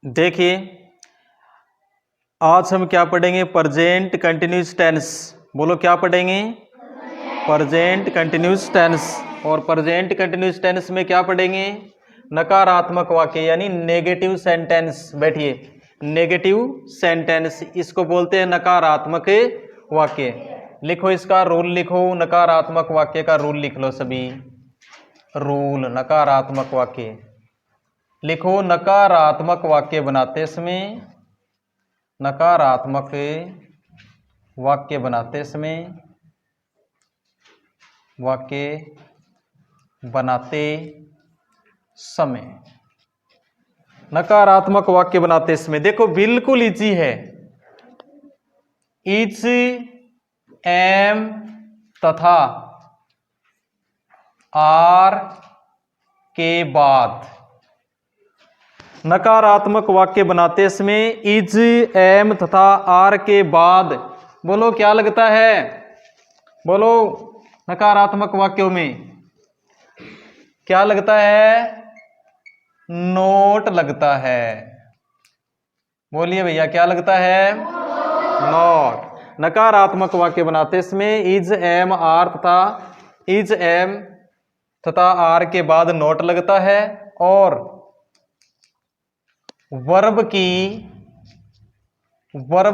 देखिए आज हम क्या पढ़ेंगे, प्रेजेंट कंटिन्यूस टेंस। बोलो क्या पढ़ेंगे, प्रेजेंट कंटिन्यूस टेंस। और प्रेजेंट कंटिन्यूस टेंस में क्या पढ़ेंगे, नकारात्मक वाक्य यानी नेगेटिव सेंटेंस। बैठिए, नेगेटिव सेंटेंस इसको बोलते हैं नकारात्मक वाक्य। लिखो इसका रूल, लिखो नकारात्मक वाक्य का रूल लिख लो सभी। रूल नकारात्मक वाक्य लिखो। नकारात्मक वाक्य बनाते समय, नकारात्मक वाक्य बनाते समय, वाक्य बनाते समय, नकारात्मक वाक्य बनाते समय देखो बिल्कुल इजी है। इज, एम तथा आर के बाद नकारात्मक वाक्य बनाते समय इज, एम तथा आर के बाद बोलो क्या लगता है, बोलो नकारात्मक वाक्यों में क्या लगता है, नोट लगता है। बोलिए भैया क्या लगता है, नोट। नकारात्मक वाक्य बनाते समय इज, एम, आर तथा इज, एम तथा आर के बाद नोट लगता है और वर्ब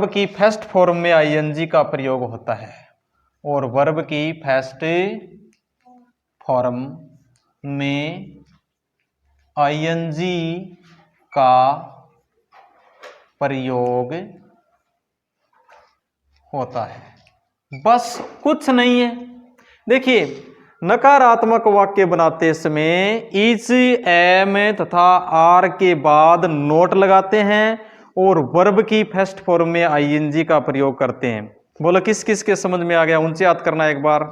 की फर्स्ट फॉर्म में आईएनजी का प्रयोग होता है। और वर्ब की फर्स्ट फॉर्म में आईएनजी का प्रयोग होता है। बस कुछ नहीं है। देखिए नकारात्मक वाक्य बनाते समय इज, एम तथा आर के बाद नोट लगाते हैं और वर्ब की फर्स्ट फॉर्म में आईएनजी का प्रयोग करते हैं। बोलो किस किस के समझ में आ गया, उनसे याद करना एक बार।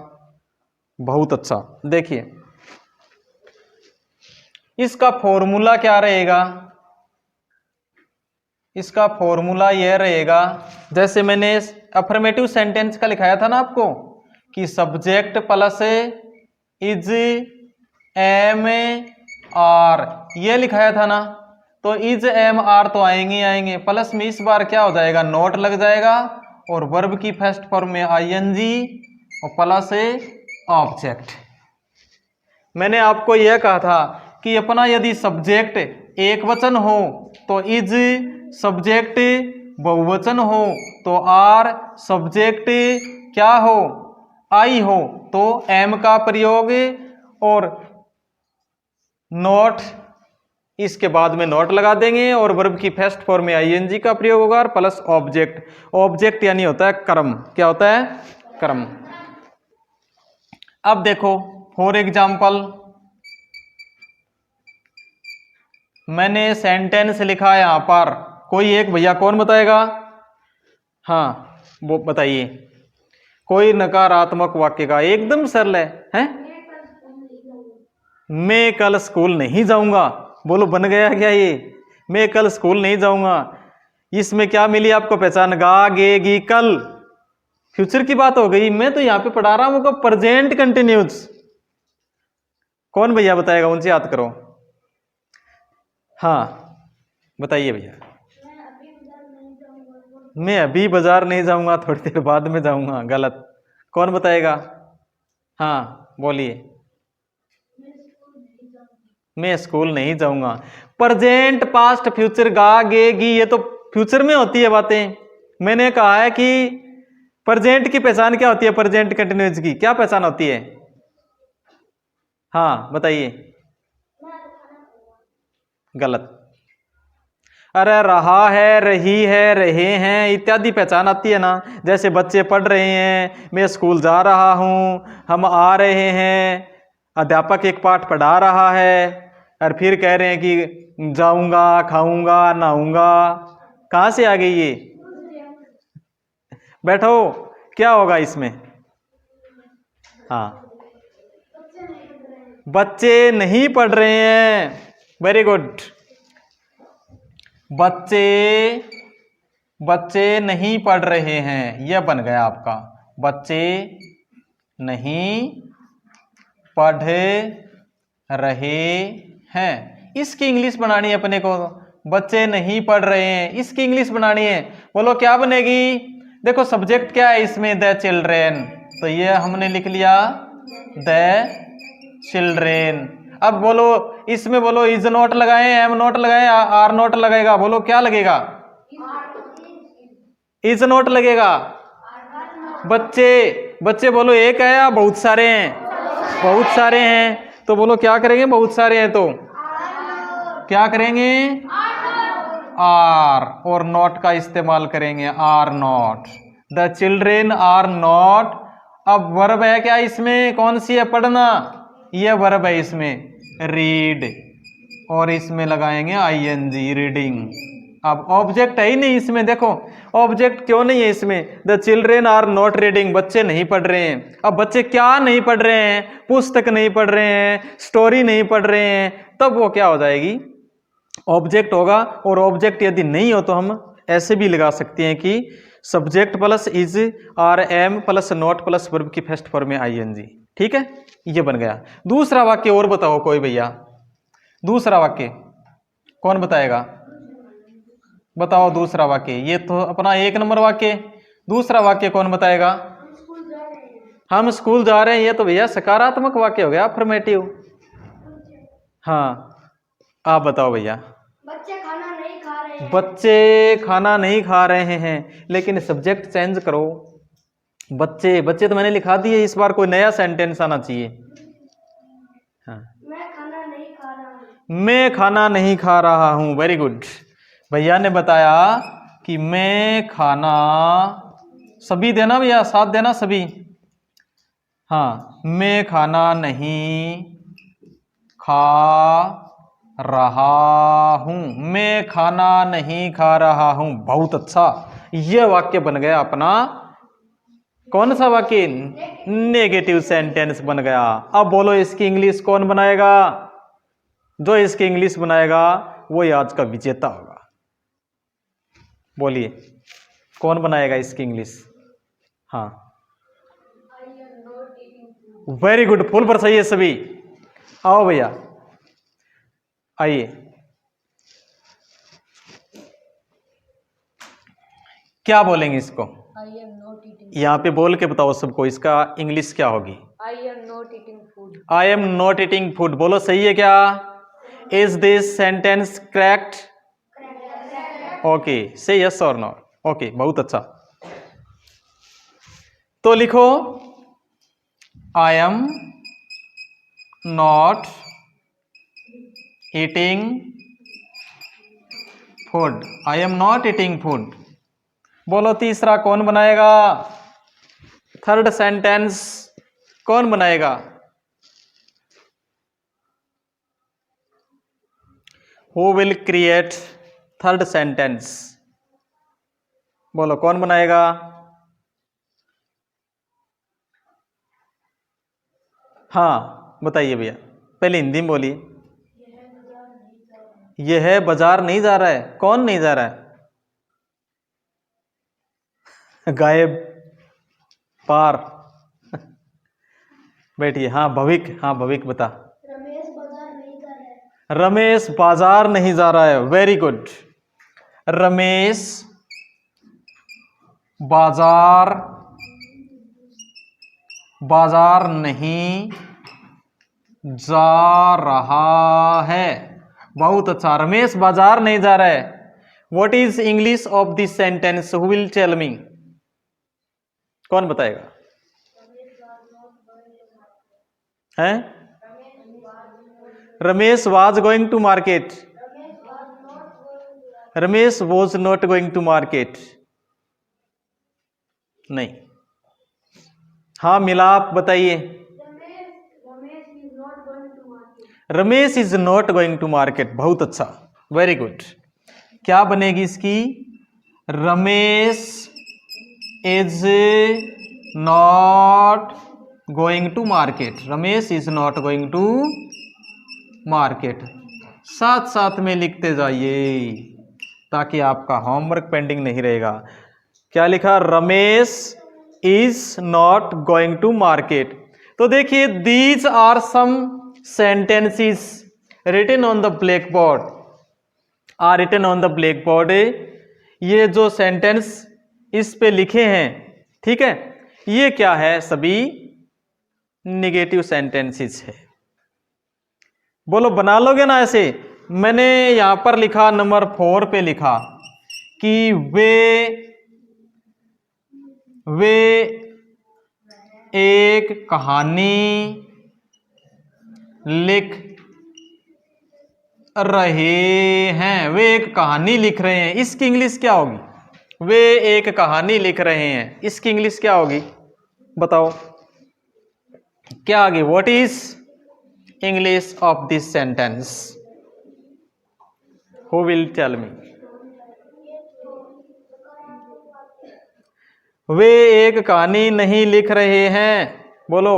बहुत अच्छा। देखिए इसका फॉर्मूला क्या रहेगा, इसका फॉर्मूला यह रहेगा, जैसे मैंने अफर्मेटिव सेंटेंस का लिखाया था ना आपको कि subject plus is, am, are, ये लिखाया था ना। तो इज, एम, आर तो आएंगे आएंगे, प्लस में इस बार क्या हो जाएगा, नोट लग जाएगा और वर्ब की फर्स्ट फॉर्म में आईएनजी और प्लस ऑब्जेक्ट। मैंने आपको यह कहा था कि अपना यदि सब्जेक्ट एक वचन हो तो इज, सब्जेक्ट बहुवचन हो तो आर, सब्जेक्ट क्या हो, आई हो तो एम का प्रयोग और नोट इसके बाद में नोट लगा देंगे और वर्ब की फर्स्ट फॉर्म में आईएनजी का प्रयोग होगा और प्लस ऑब्जेक्ट। ऑब्जेक्ट यानी होता है कर्म। क्या होता है, कर्म। अब देखो फॉर एग्जाम्पल मैंने सेंटेंस लिखा है यहां पर, कोई एक भैया कौन बताएगा, हाँ वो बताइए। कोई नकारात्मक वाक्य का एकदम सरल है? मैं कल स्कूल नहीं जाऊंगा। बोलो बन गया क्या ये, मैं कल स्कूल नहीं जाऊंगा। इसमें क्या मिली आपको पहचान, गा, गे, गी, कल, फ्यूचर की बात हो गई। मैं तो यहां पे पढ़ा रहा हूं प्रेजेंट कंटिन्यूस। कौन भैया बताएगा, उनसे याद करो। हाँ बताइए भैया। मैं अभी बाजार नहीं जाऊंगा, थोड़ी देर बाद में जाऊंगा। गलत। कौन बताएगा, हाँ बोलिए। मैं स्कूल नहीं जाऊंगा। प्रेजेंट, पास्ट, फ्यूचर, गा, गे, गी, ये तो फ्यूचर में होती है बातें। मैंने कहा है कि प्रेजेंट की पहचान क्या होती है, प्रेजेंट कंटिन्यूस की क्या पहचान होती है, हाँ बताइए। गलत। अरे रहा है, रही है, रहे हैं इत्यादि पहचान आती है ना। जैसे बच्चे पढ़ रहे हैं, मैं स्कूल जा रहा हूं, हम आ रहे हैं, अध्यापक एक पाठ पढ़ा रहा है और फिर कह रहे हैं कि जाऊंगा, खाऊंगा, नहाऊंगा। कहां से आ गई ये, बैठो क्या होगा इसमें, हाँ बच्चे नहीं पढ़ रहे हैं। Very good. बच्चे नहीं पढ़ रहे हैं, यह बन गया आपका। बच्चे नहीं पढ़ रहे हैं, इसकी इंग्लिश बनानी है अपने को। बच्चे नहीं पढ़ रहे हैं, इसकी इंग्लिश बनानी है। बोलो क्या बनेगी? देखो सब्जेक्ट क्या है इसमें, द चिल्ड्रेन, तो ये हमने लिख लिया द चिल्ड्रेन। अब बोलो इसमें, बोलो इज नॉट लगाए, एम नॉट लगाए, आर नॉट लगेगा, बोलो क्या लगेगा? इज नॉट लगेगा। बच्चे, बच्चे बोलो एक है या बहुत सारे हैं? बहुत सारे हैं, तो बोलो क्या करेंगे? बहुत सारे हैं तो क्या करेंगे? आर और नॉट का इस्तेमाल करेंगे, are not, the children are not. अब वर्ब है क्या इसमें? कौन सी है? पढ़ना, ये वर्ब है इसमें, रीड, और इसमें लगाएंगे आईएनजी, रीडिंग। अब ऑब्जेक्ट है ही नहीं इसमें, देखो ऑब्जेक्ट क्यों नहीं है इसमें? The children are not reading, बच्चे नहीं पढ़ रहे हैं। अब बच्चे क्या नहीं पढ़ रहे हैं? पुस्तक नहीं पढ़ रहे हैं, स्टोरी नहीं पढ़ रहे हैं, तब वो क्या हो जाएगी? ऑब्जेक्ट होगा। और ऑब्जेक्ट यदि नहीं हो तो हम ऐसे भी लगा सकते हैं कि subject plus is are am plus not plus verb की फर्स्ट फॉर्म में आईएनजी। ठीक है, ये बन गया। दूसरा वाक्य और बताओ कोई भैया, दूसरा वाक्य कौन बताएगा? बताओ दूसरा वाक्य, ये तो अपना 1 नंबर वाक्य। दूसरा वाक्य कौन बताएगा? हम स्कूल जा रहे हैं, ये तो भैया सकारात्मक वाक्य हो गया, अफर्मेटिव। हाँ, आप बताओ भैया। बच्चे खाना नहीं खा रहे हैं। बच्चे खाना नहीं खा रहे हैं, लेकिन सब्जेक्ट चेंज करो। बच्चे, बच्चे तो मैंने लिखा दिए, इस बार कोई नया सेंटेंस आना चाहिए। हाँ, मैं खाना नहीं खा रहा हूँ। मैं खाना नहीं खा रहा हूं, वेरी गुड। भैया ने बताया कि मैं खाना, सभी देना भैया, साथ देना सभी। हाँ, मैं खाना नहीं खा रहा हूं, मैं खाना नहीं खा रहा हूं। बहुत अच्छा, यह वाक्य बन गया अपना कौन सा वाक्य? नेगेटिव सेंटेंस बन गया। अब बोलो इसकी इंग्लिश कौन बनाएगा? जो इसकी इंग्लिश बनाएगा वो ही आज का विजेता होगा। बोलिए कौन बनाएगा इसकी इंग्लिश? हाँ, वेरी गुड, फुल पर सही है सभी। आओ भैया आइए, क्या बोलेंगे इसको? आई एम नॉट ईटिंग। यहाँ पे बोल के बताओ सबको, इसका इंग्लिश क्या होगी? आई am not eating food. I am not eating food, बोलो सही है क्या? Is this sentence correct? Okay, से यस और नो। ओके, बहुत अच्छा। तो लिखो आई am not eating food, I am not eating food. बोलो तीसरा कौन बनाएगा? थर्ड सेंटेंस कौन बनाएगा? Who will create third sentence? बोलो कौन बनाएगा? हाँ बताइए भैया, पहले हिंदी में बोलिए। यह है बाजार नहीं जा रहा है, कौन नहीं जा रहा है? गायब, पार। बैठिए। हाँ भविक, हाँ भविक बता। रमेश बाजार नहीं जा रहा है। रमेश बाजार नहीं जा रहा है, वेरी गुड। रमेश बाजार, बाजार नहीं जा रहा है, बहुत अच्छा। रमेश बाजार नहीं जा रहा है। What is English of this sentence? Who will tell me? कौन बताएगा? हैं? Ramesh was going to market. Ramesh was not going to market, नहीं। हाँ मिलाप बताइए। Ramesh is not going to market, बहुत अच्छा, वेरी गुड। क्या बनेगी इसकी? Ramesh is not going to market, Ramesh is not going to market. साथ साथ में लिखते जाइए ताकि आपका होमवर्क पेंडिंग नहीं रहेगा। क्या लिखा? Ramesh is not going to market. तो देखिए, these are some sentences written on the blackboard. Are written on the blackboard. ये जो सेंटेंस इस पे लिखे हैं, ठीक है, ये क्या है? सभी निगेटिव सेंटेंसेस है। बोलो बना लोगे ना ऐसे? मैंने यहां पर लिखा नंबर 4 पे लिखा कि वे एक कहानी लिख रहे हैं। वे एक कहानी लिख रहे हैं, इसकी इंग्लिश क्या होगी? वे एक कहानी लिख रहे हैं, इसकी इंग्लिश क्या होगी? बताओ क्या होगी? What is English of this sentence? Who will tell me? वे एक कहानी नहीं लिख रहे हैं। बोलो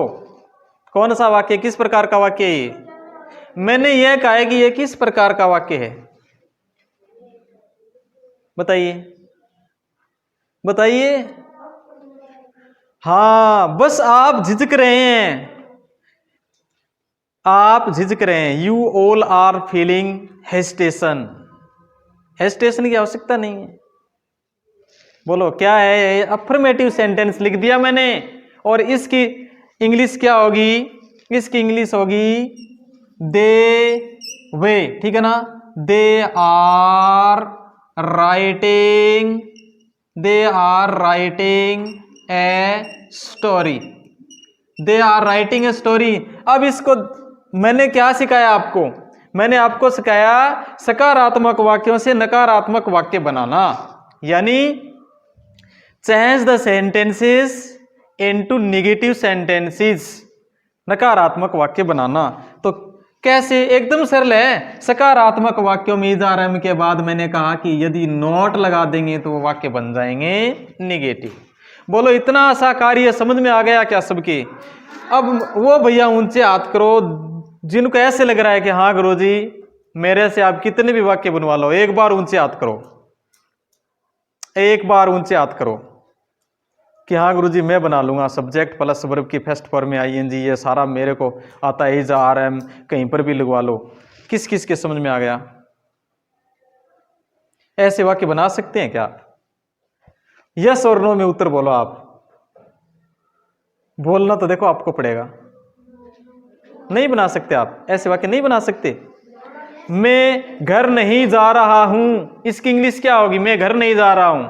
कौन सा वाक्य, किस प्रकार का वाक्य है ये? मैंने यह कहा है कि यह किस प्रकार का वाक्य है? बताइए बताइए। हाँ, बस आप झिझक रहे हैं, आप झिझक रहे हैं। You all are feeling hesitation. Hesitation की आवश्यकता नहीं है। बोलो क्या है? अफर्मेटिव सेंटेंस लिख दिया मैंने, और इसकी इंग्लिश क्या होगी? इसकी इंग्लिश होगी दे वे, ठीक है ना? They are writing a story. They are writing a story. अब इसको मैंने क्या सिखाया आपको? मैंने आपको सिखाया सकारात्मक वाक्यों से नकारात्मक वाक्य बनाना, यानी change the sentences into negative sentences, नकारात्मक वाक्य बनाना। तो कैसे? एकदम सरल है। सकारात्मक वाक्यों में इज आर एम के बाद मैंने कहा कि यदि नॉट लगा देंगे तो वो वाक्य बन जाएंगे नेगेटिव। बोलो इतना आसान कार्य समझ में आ गया क्या सबके? अब वो भैया ऊंचे हाथ करो जिनको ऐसे लग रहा है कि हाँ गुरुजी मेरे से आप कितने भी वाक्य बनवा लो। एक बार ऊंचे हाथ करो, एक बार ऊंचे हाथ करो कि हाँ गुरुजी मैं बना लूंगा। सब्जेक्ट प्लस वर्ब की फर्स्ट फॉर्म में आईएनजी, ये सारा मेरे को आता है। इज आर एम कहीं पर भी लगवा लो। किस किस के समझ में आ गया? ऐसे वाक्य बना सकते हैं क्या? यस और नो में उत्तर बोलो। आप बोलना तो देखो आपको पड़ेगा। नहीं बना सकते आप ऐसे वाक्य? नहीं बना सकते। मैं घर नहीं जा रहा हूं, इसकी इंग्लिश क्या होगी? मैं घर नहीं जा रहा हूं,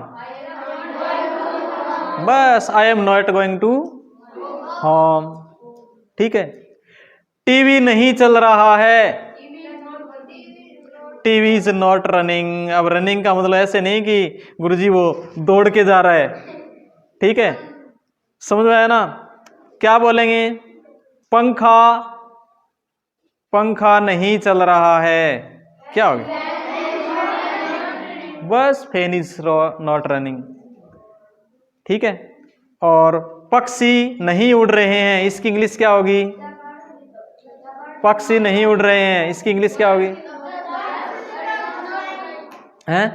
बस I am not going to home, ठीक है। टीवी नहीं चल रहा है, टीवी इज नॉट रनिंग। अब रनिंग का मतलब ऐसे नहीं कि गुरुजी वो दौड़ के जा रहा है, ठीक है, समझ में आया ना? क्या बोलेंगे? पंखा नहीं चल रहा है, क्या होगा? बस फैन इज नॉट रनिंग, ठीक है। और पक्षी नहीं उड़ रहे हैं, इसकी इंग्लिश क्या होगी? पक्षी नहीं उड़ रहे हैं, इसकी इंग्लिश क्या होगी? हैं?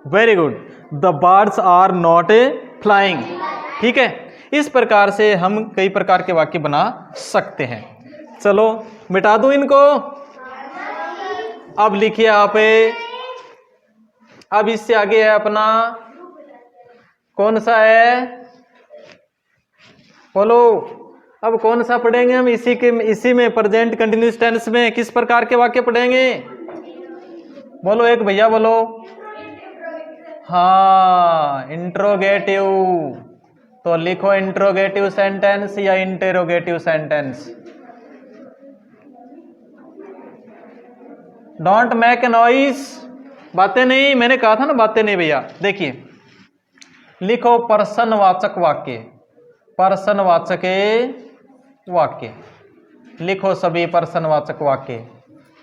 Very good, the birds are not flying, ठीक है। इस प्रकार से हम कई प्रकार के वाक्य बना सकते हैं। चलो मिटा दूं इनको। अब लिखिए आप, अब इससे आगे है अपना कौन सा है? बोलो अब कौन सा पढ़ेंगे हम? इसी में प्रेजेंट कंटिन्यूअस टेंस में किस प्रकार के वाक्य पढ़ेंगे? बोलो एक भैया बोलो। हाँ, इंट्रोगेटिव। तो लिखो इंट्रोगेटिव सेंटेंस या interrogative sentence. Don't make noise, बातें नहीं। मैंने कहा था ना बातें नहीं भैया। देखिए लिखो प्रश्नवाचक वाक्य, प्रश्नवाचक वाक्य लिखो, सभी प्रश्नवाचक वाक्य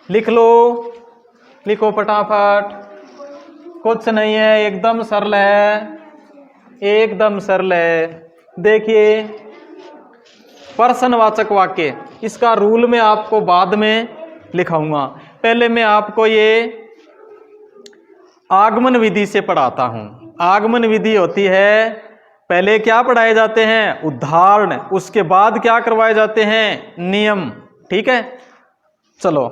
लिख लो, लिखो फटाफट। कुछ नहीं है, एकदम सरल है, एकदम सरल है। देखिए प्रश्नवाचक वाक्य, इसका रूल मैं आपको बाद में लिखाऊंगा। पहले मैं आपको ये आगमन विधि से पढ़ाता हूं। आगमन विधि होती है, पहले क्या पढ़ाए जाते हैं? उदाहरण, उसके बाद क्या करवाए जाते हैं? नियम, ठीक है। चलो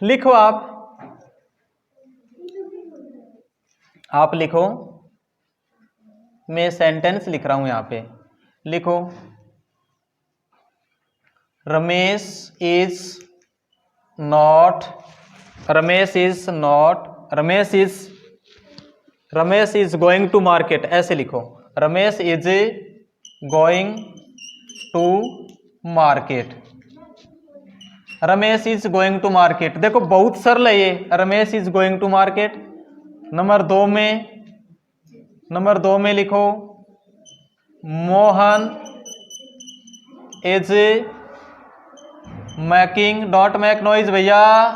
लिखो आप लिखो, मैं सेंटेंस लिख रहा हूं यहां पे, लिखो Ramesh is not, Ramesh is going to market, ऐसे लिखो, Ramesh is going to market, Ramesh is going to market. देखो बहुत सरल है ये, Ramesh is going to market. Number दो में लिखो Mohan is making, don't make noise भैया,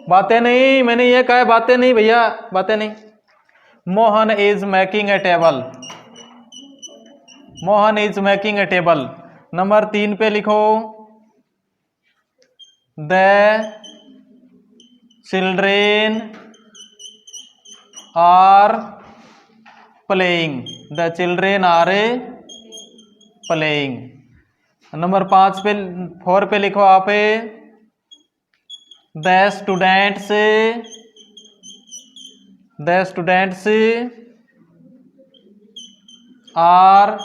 बातें नहीं, मैंने ये कहा है बातें नहीं भैया, बातें नहीं। Mohan is making a table, Mohan is making a table. Number 3 पे लिखो the children are playing, the children are playing. Number 4 पे लिखो आप the students are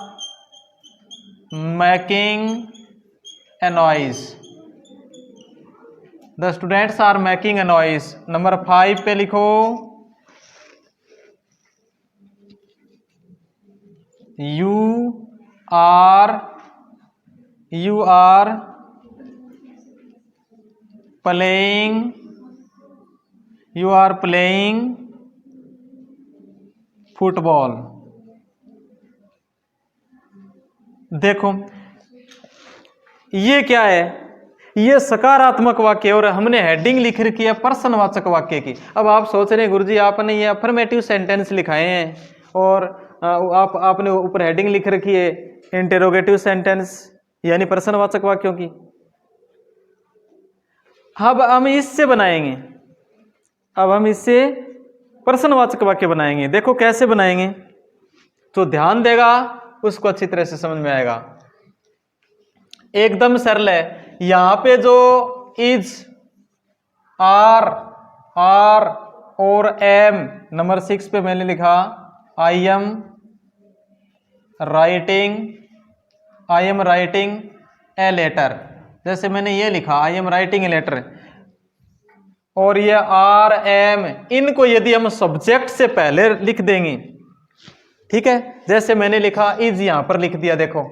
making a noise, the students are making a noise. Number 5 पे लिखो you are playing football. देखो ये क्या है, ये सकारात्मक वाक्य और हमने हेडिंग लिख रखी है प्रश्नवाचक वाक्य की। अब आप सोच रहे हैं गुरुजी आपने ये अफर्मेटिव सेंटेंस लिखाए हैं और आपने ऊपर हेडिंग लिख रखी है इंटेरोगेटिव सेंटेंस यानी प्रश्नवाचक वाक्यों की। अब हम इससे बनाएंगे, अब हम इससे प्रश्नवाचक वाक्य बनाएंगे। देखो कैसे बनाएंगे, तो ध्यान देगा उसको अच्छी तरह से समझ में आएगा। एकदम सरल है। यहां पे जो इज, आर और एम, नंबर 6 पे मैंने लिखा I am writing a letter, जैसे मैंने ये लिखा I am writing a letter. और ये आर एम, इनको यदि हम सब्जेक्ट से पहले लिख देंगे, ठीक है, जैसे मैंने लिखा इज, यहां पर लिख दिया, देखो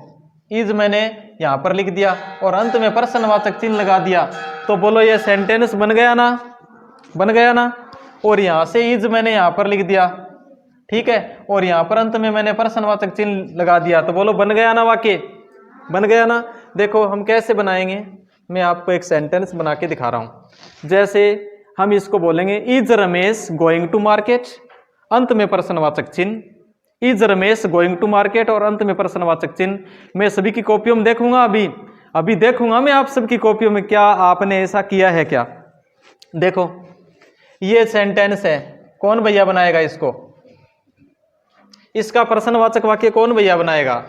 इज मैंने यहां पर लिख दिया और अंत में प्रश्नवाचक चिन्ह लगा दिया, तो बोलो ये सेंटेंस बन गया ना। और यहां से इज मैंने यहां पर लिख दिया, ठीक है, और यहां पर अंत में मैंने प्रश्नवाचक चिन्ह लगा दिया, तो बोलो बन गया ना, वाक्य बन गया ना। देखो हम कैसे बनाएंगे, मैं आपको एक सेंटेंस बना के दिखा रहा हूं। जैसे हम इसको बोलेंगे is Ramesh going to market, अंत में प्रश्नवाचक चिन्ह, is Ramesh going to market और अंत में प्रश्नवाचक चिन्ह। मैं सभी की कॉपियों में देखूंगा, अभी देखूंगा मैं आप सबकी कॉपियों में क्या आपने ऐसा किया है क्या। देखो ये सेंटेंस है, कौन भैया बनाएगा इसको, इसका प्रश्नवाचक वाक्य कौन भैया बनाएगा।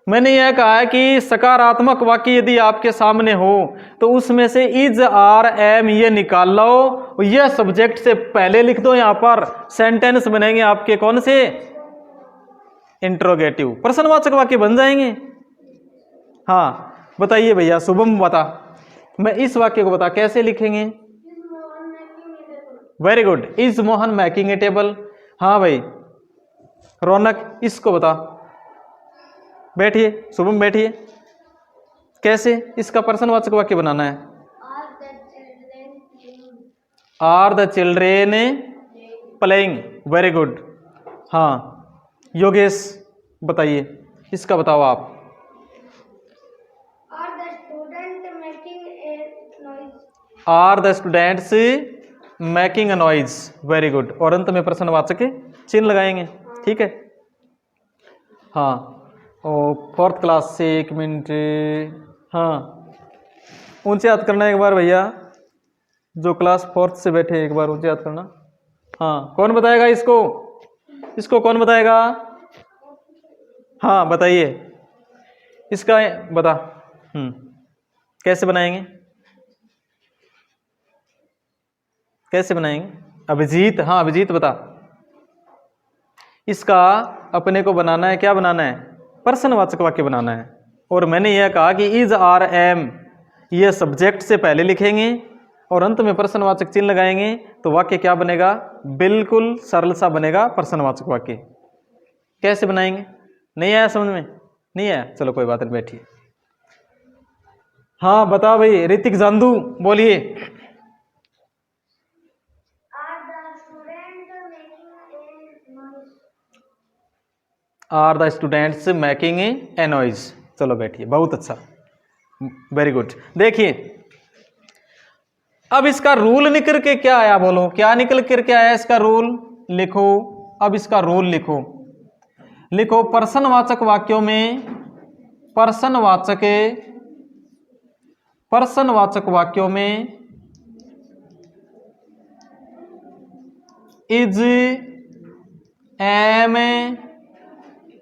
मैंने यह कहा है कि सकारात्मक वाक्य यदि आपके सामने हो तो उसमें से इज, आर, एम ये निकाल लो, यह सब्जेक्ट से पहले लिख दो, यहां पर सेंटेंस बनेंगे आपके कौन से, इंट्रोगेटिव, प्रश्नवाचक वाक्य बन जाएंगे। हाँ बताइए भैया, शुभम बता, मैं इस वाक्य को बता कैसे लिखेंगे। Very good, is Mohan making a table. हाँ भाई रौनक, इसको बता, बैठिए शुभम बैठिए, कैसे इसका प्रश्नवाचक वाक्य बनाना है। Are the children playing, very good. हाँ योगेश बताइए, इसका बताओ आप। Are the students making a noise, very good, और अंत में प्रश्नवाचक चिन्ह लगाएंगे, ठीक है। हाँ और 4th क्लास से 1 मिनट, हाँ ऊंचे हाथ करना एक बार भैया, जो क्लास 4th से बैठे एक बार ऊंचे हाथ करना। हाँ कौन बताएगा इसको कौन बताएगा। हाँ बताइए इसका बता, कैसे बनाएंगे। कैसे बनाएंगे? अभिजीत, हाँ अभिजीत बता। इसका अपने को बनाना है, क्या बनाना है? प्रश्नवाचक वाक्य बनाना है। और मैंने यह कहा कि इज आर एम ये सब्जेक्ट से पहले लिखेंगे और अंत में प्रश्नवाचक चिन्ह लगाएंगे तो वाक्य क्या बनेगा? बिल्कुल सरल सा बनेगा प्रश्नवाचक वाक्य। कैसे बनाएंगे? नहीं आया समझ में? नहीं आया, चलो कोई बात नहीं, बैठिए। हाँ बता भाई, ऋतिक जांदू बोलिए। Are the students making a noise? Are the students making a noise. चलो बैठिए, बहुत अच्छा, वेरी गुड। देखिए अब इसका रूल निकल के क्या आया? बोलो क्या निकल कर के आया इसका रूल? लिखो, अब इसका रूल लिखो। लिखो प्रश्नवाचक वाक्यों में, प्रश्नवाचक वाक्यों में इज, एम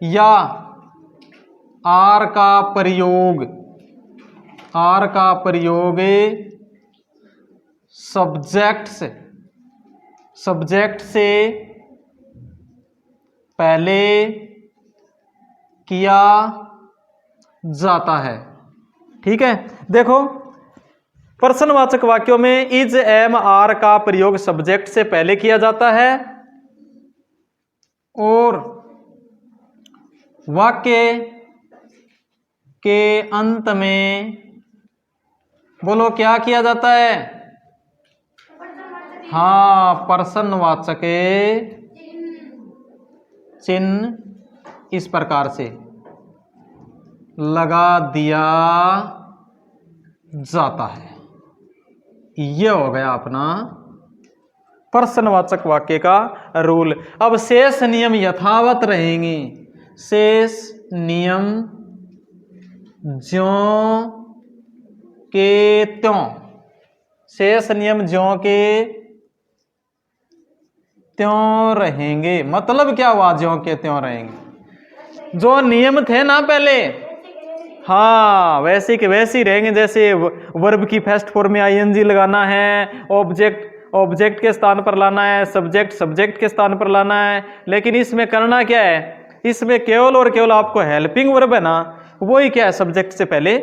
या आर का प्रयोग, सब्जेक्ट से पहले किया जाता है। ठीक है, देखो प्रश्नवाचक वाक्यों में इज, एम, आर का प्रयोग सब्जेक्ट से पहले किया जाता है और वाक्य के अंत में बोलो क्या किया जाता है? हाँ, प्रश्नवाचक चिन्ह इस प्रकार से लगा दिया जाता है। यह हो गया अपना प्रश्नवाचक वाक्य का रूल। अब शेष नियम यथावत रहेंगे। शेष नियम ज्यों के त्यों, शेष नियम ज्यों के त्यों रहेंगे। मतलब क्या हुआ ज्यों के त्यों रहेंगे? जो नियम थे ना पहले, हाँ वैसे के वैसे ही रहेंगे। जैसे वर्ब की फर्स्ट फॉर्म में आईएनजी लगाना है, ऑब्जेक्ट के स्थान पर लाना है, सब्जेक्ट के स्थान पर लाना है। लेकिन इसमें करना क्या है? इसमें केवल और केवल आपको हेल्पिंग वर्ब है ना, वही क्या है? सब्जेक्ट से पहले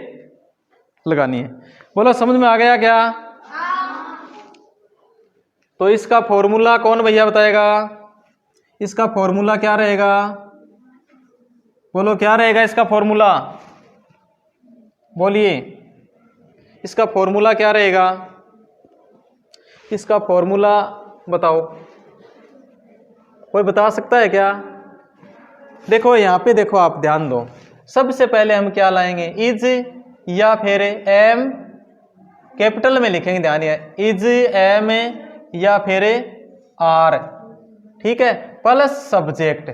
लगानी है। बोलो समझ में आ गया क्या? तो इसका फॉर्मूला कौन भैया बताएगा? इसका फॉर्मूला क्या रहेगा? बोलो क्या रहेगा इसका फॉर्मूला? बोलिए इसका फॉर्मूला क्या रहेगा? इसका फॉर्मूला बताओ, कोई बता सकता है क्या? देखो यहाँ पे देखो, आप ध्यान दो। सबसे पहले हम क्या लाएंगे? इज या फिर एम, कैपिटल में लिखेंगे, ध्यान है, इज, एम या फिर आर। ठीक है, प्लस सब्जेक्ट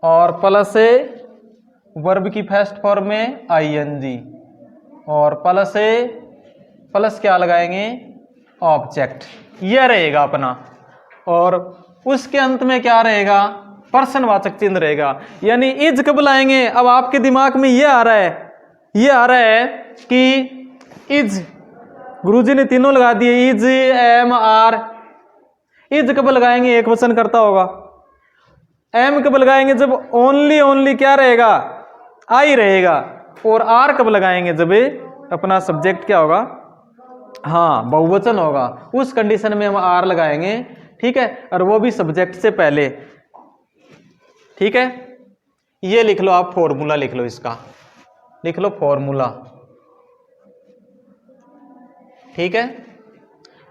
और प्लस वर्ब की फर्स्ट फॉर्म में आईएनजी और प्लस क्या लगाएंगे? ऑब्जेक्ट। यह रहेगा अपना। और उसके अंत में क्या रहेगा? प्रश्नवाचक चिन्ह रहेगा। यानी इज कब लाएंगे? अब आपके दिमाग में यह आ रहा है कि इज, गुरुजी ने तीनों लगा दिए, इज, एम, आर। इज कब लगाएंगे? एक वचन करता होगा। एम कब लगाएंगे? जब ओनली क्या रहेगा? आई रहेगा। और आर कब लगाएंगे? जब अपना सब्जेक्ट क्या होगा? हाँ, बहुवचन होगा। उस कंडीशन में हम आर लगाएंगे। ठीक है, और वो भी सब्जेक्ट से पहले। ठीक है, ये लिख लो आप, फॉर्मूला लिख लो इसका, लिख लो फॉर्मूला। ठीक है,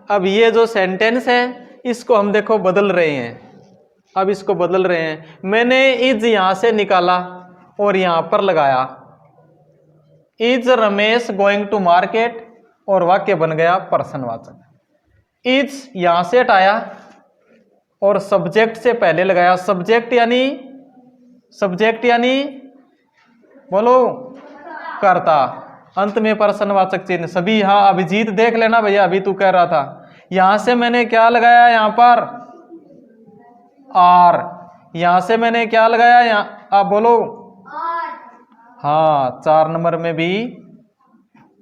अब ये जो सेंटेंस है इसको हम देखो बदल रहे हैं। अब इसको बदल रहे हैं। मैंने इज यहां से निकाला और यहां पर लगाया, is Ramesh going to market, और वाक्य बन गया प्रश्नवाचक। इज यहां से हटाया और सब्जेक्ट से पहले लगाया। सब्जेक्ट यानी बोलो कर्ता, अंत में प्रश्नवाचक चिन्ह। सभी, हाँ अभिजीत देख लेना भैया, अभी तू कह रहा था। यहां से मैंने क्या लगाया? यहां पर आर। यहां से मैंने क्या लगाया? यहां आप बोलो, हाँ 4 नंबर में भी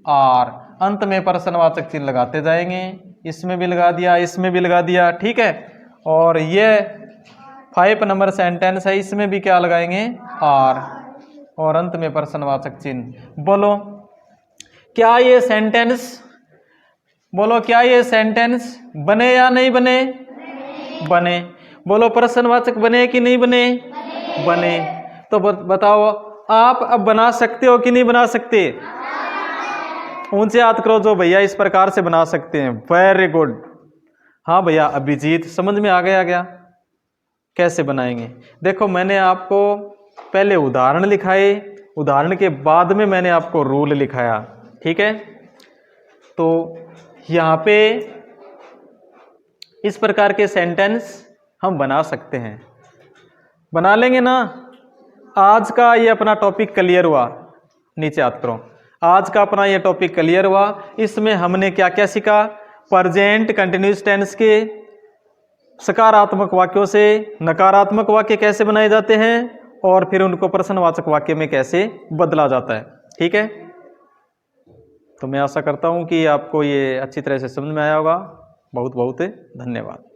आर। अंत में प्रश्नवाचक चिन्ह लगाते जाएंगे। इसमें भी लगा दिया, इसमें भी लगा दिया, ठीक है। और ये 5 नंबर सेंटेंस है, इसमें भी क्या लगाएंगे, आर, और अंत में प्रश्नवाचक चिन्ह। बोलो क्या ये सेंटेंस, बोलो क्या ये सेंटेंस बने या नहीं बने, बने। बोलो प्रश्नवाचक बने कि नहीं बने, बने। तो बताओ आप अब बना सकते हो कि नहीं बना सकते, ऊंचे हाथ करो जो भैया इस प्रकार से बना सकते हैं। Very good. हाँ भैया अभिजीत, समझ में आ गया कैसे बनाएंगे। देखो मैंने आपको पहले उदाहरण लिखाए, उदाहरण के बाद में मैंने आपको रूल लिखाया, ठीक है। तो यहाँ पे इस प्रकार के सेंटेंस हम बना सकते हैं, बना लेंगे ना। आज का ये अपना टॉपिक क्लियर हुआ, नीचे हाथ करो। आज का अपना ये टॉपिक क्लियर हुआ। इसमें हमने क्या क्या सीखा, प्रेजेंट कंटिन्यूअस टेंस के सकारात्मक वाक्यों से नकारात्मक वाक्य कैसे बनाए जाते हैं, और फिर उनको प्रश्नवाचक वाक्य में कैसे बदला जाता है, ठीक है। तो मैं आशा करता हूं कि आपको ये अच्छी तरह से समझ में आया होगा। बहुत बहुत धन्यवाद।